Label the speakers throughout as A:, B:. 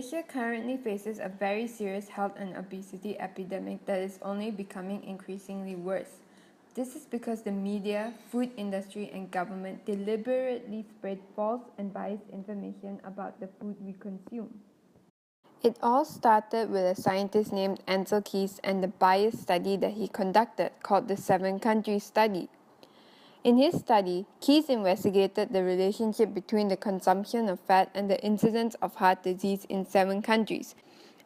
A: Malaysia currently faces a very serious health and obesity epidemic that is only becoming increasingly worse. This is because the media, food industry, and government deliberately spread false and biased information about the food we consume. It all started with a scientist named Ansel Keys and the bias study that he conducted called the 7-Country Study. In his study, Keys investigated the relationship between the consumption of fat and the incidence of heart disease in 7 countries.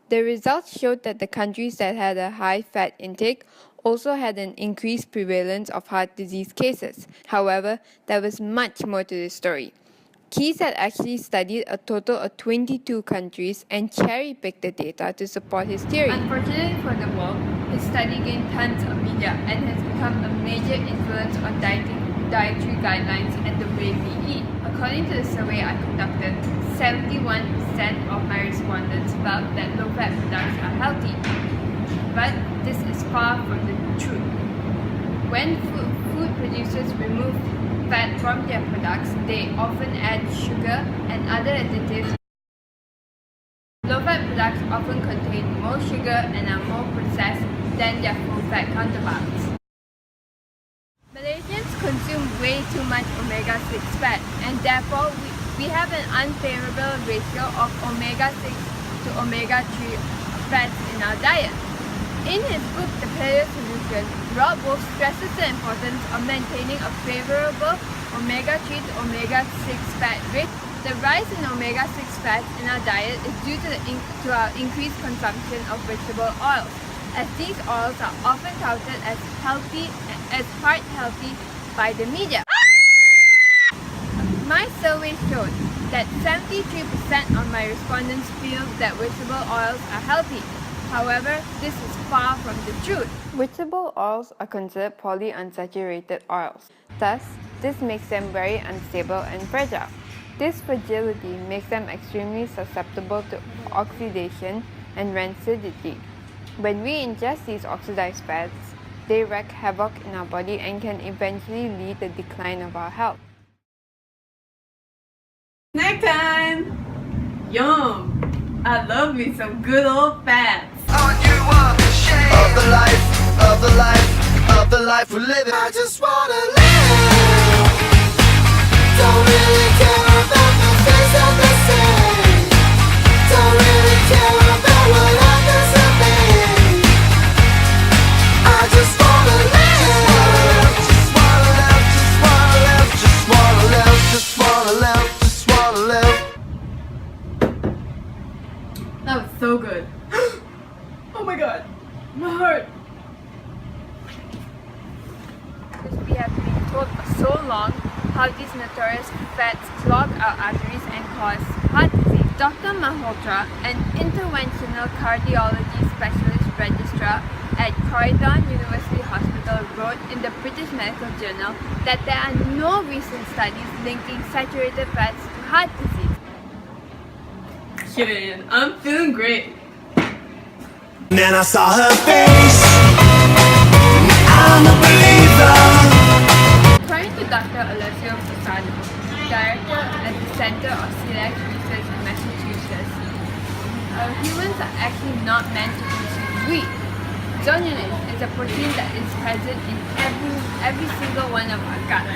A: The results showed that the countries that had a high fat intake also had an increased prevalence of heart disease cases. However, there was much more to this story. Keys had actually studied a total of 22 countries and cherry-picked the data to support his theory. Unfortunately for the world, his study gained tons of media and has become a major influence on dietary guidelines and the way we eat. According to the survey I conducted, 71% of my respondents felt that low-fat products are healthy. But this is far from the truth. When food producers remove fat from their products, they often add sugar and other additives. Low-fat products often contain more sugar and are more processed than their full-fat counterparts. Malaysians consume way too much omega-6 fat, and therefore we have an unfavorable ratio of omega-6 to omega-3 fats in our diet. In his book, The Paleo Solution, Robb Wolf stresses the importance of maintaining a favorable omega-3 to omega-6 fat ratio. The rise in omega-6 fats in our diet is due to our increased consumption of vegetable oils, as these oils are often touted as heart healthy by the media. My survey showed that 73% of my respondents feel that vegetable oils are healthy. However, this is far from the truth. Vegetable oils are considered polyunsaturated oils. Thus, this makes them very unstable and fragile. This fragility makes them extremely susceptible to oxidation and rancidity. When we ingest these oxidized fats, they wreak havoc in our body and can eventually lead to the decline of our health.
B: Snack time! Yum! I love me some good old fats.
C: Aren't you ashamed of the life we're living? I just wanna live. Don't really care about the things that they say. Don't really care about what others are made. I just wanna live. Just wanna live. Just wanna live. Just wanna live. Just wanna live. Just wanna live.
B: That was so good. Oh my god, my heart.
A: We have been told for so long how these notorious fats clog our arteries and cause heart disease. Dr. Malhotra, an interventional cardiology specialist registrar at Croydon University Hospital, wrote in the British Medical Journal that there are no recent studies linking saturated fats to heart disease.
B: Kidding, I'm feeling great.
C: Then I saw her face. I'm a believer.
A: According to Dr. Alessio Fasano, director at the Center of Celiac Research in Massachusetts, humans are actually not meant to consume wheat. Zonulin is a protein that is present in every single one of our guts.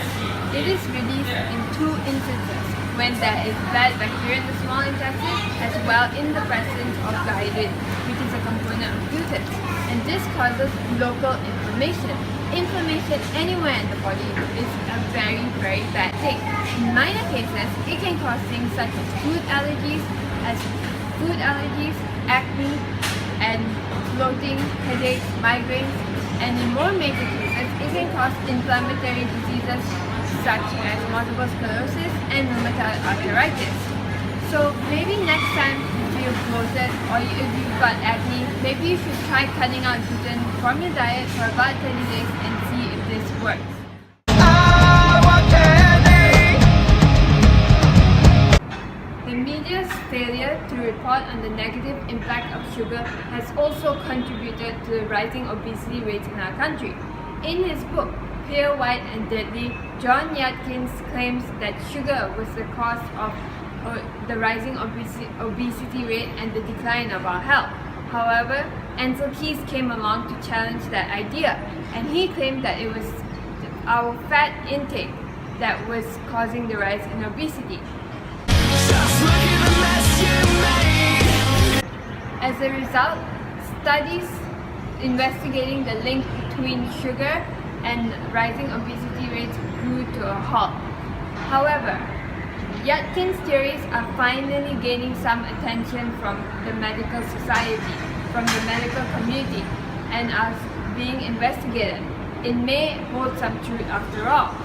A: It is released in 2 instances, when there is bad bacteria in the small intestine, as well in the presence of glycine, which is a component of gluten. And this causes local inflammation. Inflammation anywhere in the body is a very, very bad thing. In minor cases, it can cause things such as food allergies, acne, and bloating, headaches, migraines, and in more major cases, it can cause inflammatory diseases such as multiple sclerosis and rheumatoid arthritis. So maybe next time you feel bloated or if you've got acne, maybe you should try cutting out gluten from your diet for about 30 days and see if this works. The media's failure to report on the negative impact of sugar has also contributed to the rising obesity rates in our country. In his book, Pale, White and Deadly, John Yadkins claims that sugar was the cause of the rising obesity rate and the decline of our health. However, Ansel Keys came along to challenge that idea, and he claimed that it was our fat intake that was causing the rise in obesity. As a result, studies investigating the link between sugar and rising obesity rates grew to a halt. However, Yatkin's theories are finally gaining some attention from the medical society, from the medical community, and are being investigated. It may hold some truth after all.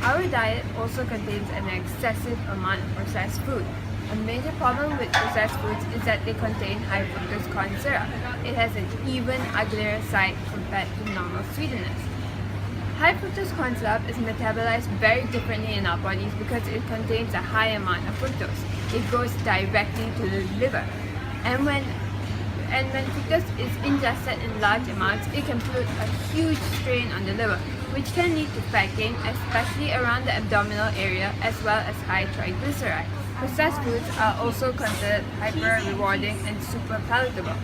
A: Our diet also contains an excessive amount of processed food. A major problem with processed foods is that they contain high fructose corn syrup. It has an even uglier side compared to normal sweeteners. High fructose corn syrup is metabolized very differently in our bodies because it contains a high amount of fructose. It goes directly to the liver. And when fructose is ingested in large amounts, it can put a huge strain on the liver, which can lead to fat gain, especially around the abdominal area, as well as high triglycerides. Processed foods are also considered hyper-rewarding and super palatable.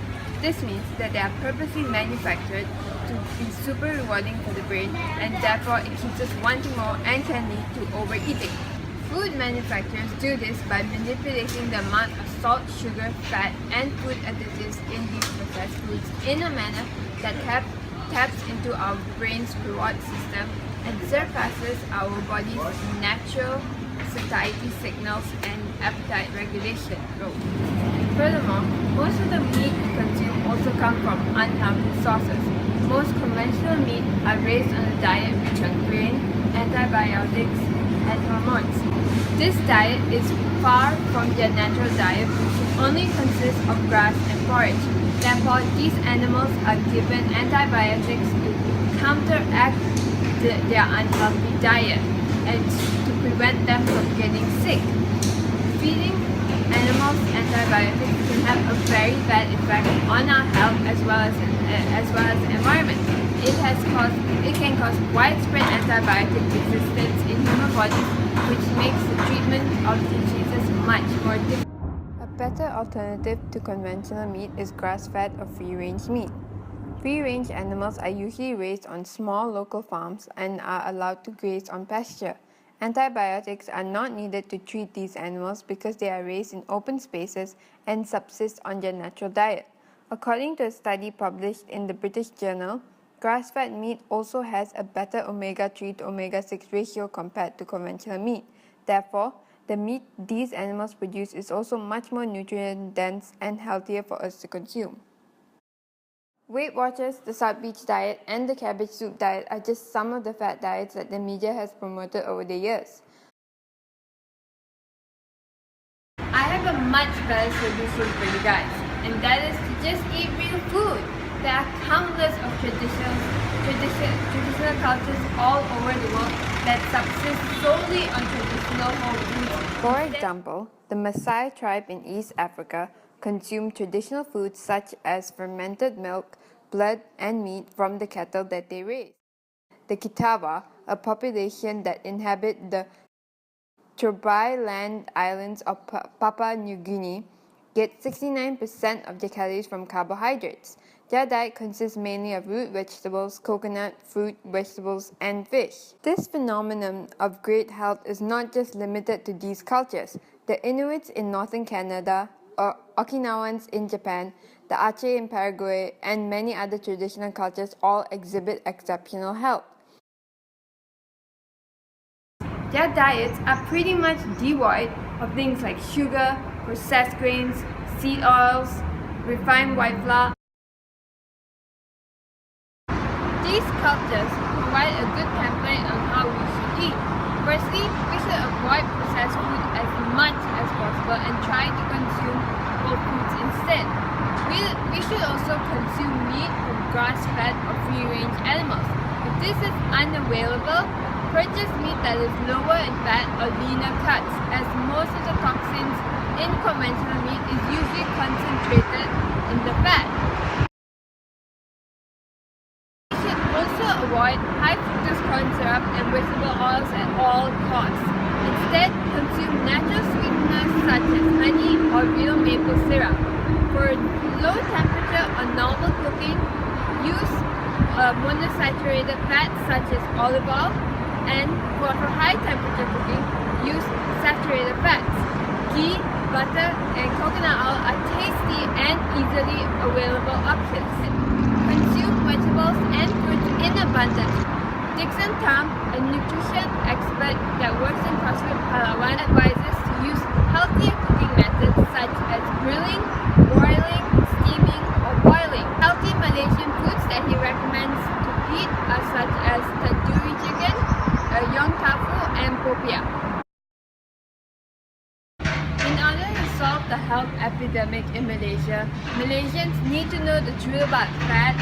A: This means that they are purposely manufactured to be super rewarding for the brain, and therefore it keeps us wanting more and can lead to overeating. Food manufacturers do this by manipulating the amount of salt, sugar, fat, and food additives in these processed foods in a manner that taps into our brain's reward system and surpasses our body's natural satiety signals and appetite regulation role. Furthermore, most of the meat we consume also come from unhealthy sources. Most conventional meat are raised on a diet rich on grain, antibiotics, and hormones. This diet is far from their natural diet, which only consists of grass and forage. Therefore, these animals are given antibiotics to counteract their unhealthy diet and to prevent them from getting sick. Feeding animals antibiotics can have a very bad effect on our health as well as the environment. It can cause widespread antibiotic resistance in human bodies, which makes the treatment of diseases much more difficult. A better alternative to conventional meat is grass-fed or free-range meat. Free-range animals are usually raised on small local farms and are allowed to graze on pasture. Antibiotics are not needed to treat these animals because they are raised in open spaces and subsist on their natural diet. According to a study published in the British Journal, grass-fed meat also has a better omega-3 to omega-6 ratio compared to conventional meat. Therefore, the meat these animals produce is also much more nutrient-dense and healthier for us to consume. Weight Watchers, the South Beach diet, and the cabbage soup diet are just some of the fat diets that the media has promoted over the years. I have a much better solution for you guys, and that is to just eat real food. There are countless of traditional cultures all over the world that subsist solely on traditional whole foods. For example, the Maasai tribe in East Africa consume traditional foods such as fermented milk, blood, and meat from the cattle that they raise. The Kitawa, a population that inhabit the Turrbal Islands of Papua New Guinea, get 69% of their calories from carbohydrates. Their diet consists mainly of root vegetables, coconut, fruit, vegetables, and fish. This phenomenon of great health is not just limited to these cultures. The Inuits in northern Canada, or Okinawans in Japan, the Aceh in Paraguay, and many other traditional cultures all exhibit exceptional health. Their diets are pretty much devoid of things like sugar, processed grains, seed oils, refined white flour. These cultures provide a good template on how we should eat. Firstly, we should avoid processed food as much as possible and try to consume whole foods instead. We should also consume meat from grass-fed or free-range animals. If this is unavailable, purchase meat that is lower in fat or leaner cuts, as most of the toxins in conventional meat is usually concentrated in the fat. We should also avoid high fructose corn syrup and vegetable oils at all costs. Instead, consume natural sweeteners such as honey or real maple syrup. For low temperature or normal cooking, use monosaturated fats such as olive oil, and for high temperature cooking, use saturated fats. Ghee, butter, and coconut oil are tasty and easily available options. Consume vegetables and fruits in abundance. Dixon Tam, a nutrition expert that works in CrossFit Palawan, advises to use healthier cooking methods such as grilling, broiling, steaming, or boiling. Healthy Malaysian foods that he recommends to eat are such as tandoori chicken, yong tofu, and popiah. In order to solve the health epidemic in Malaysia, Malaysians need to know the truth about fat,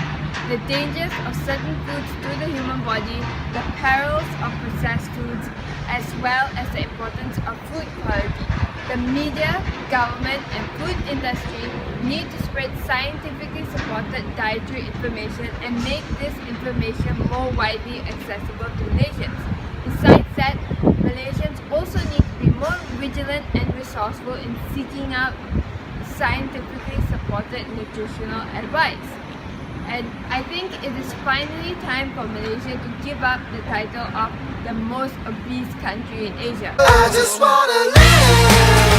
A: the dangers of certain foods to the human body, the perils of processed foods, as well as the importance of food quality. The media, government, and food industry need to spread scientifically supported dietary information and make this information more widely accessible to Malaysians. Besides that, Malaysians also need to be more vigilant and resourceful in seeking out scientifically supported nutritional advice. And I think it is finally time for Malaysia to give up the title of the most obese country in Asia.
C: I just wanna live.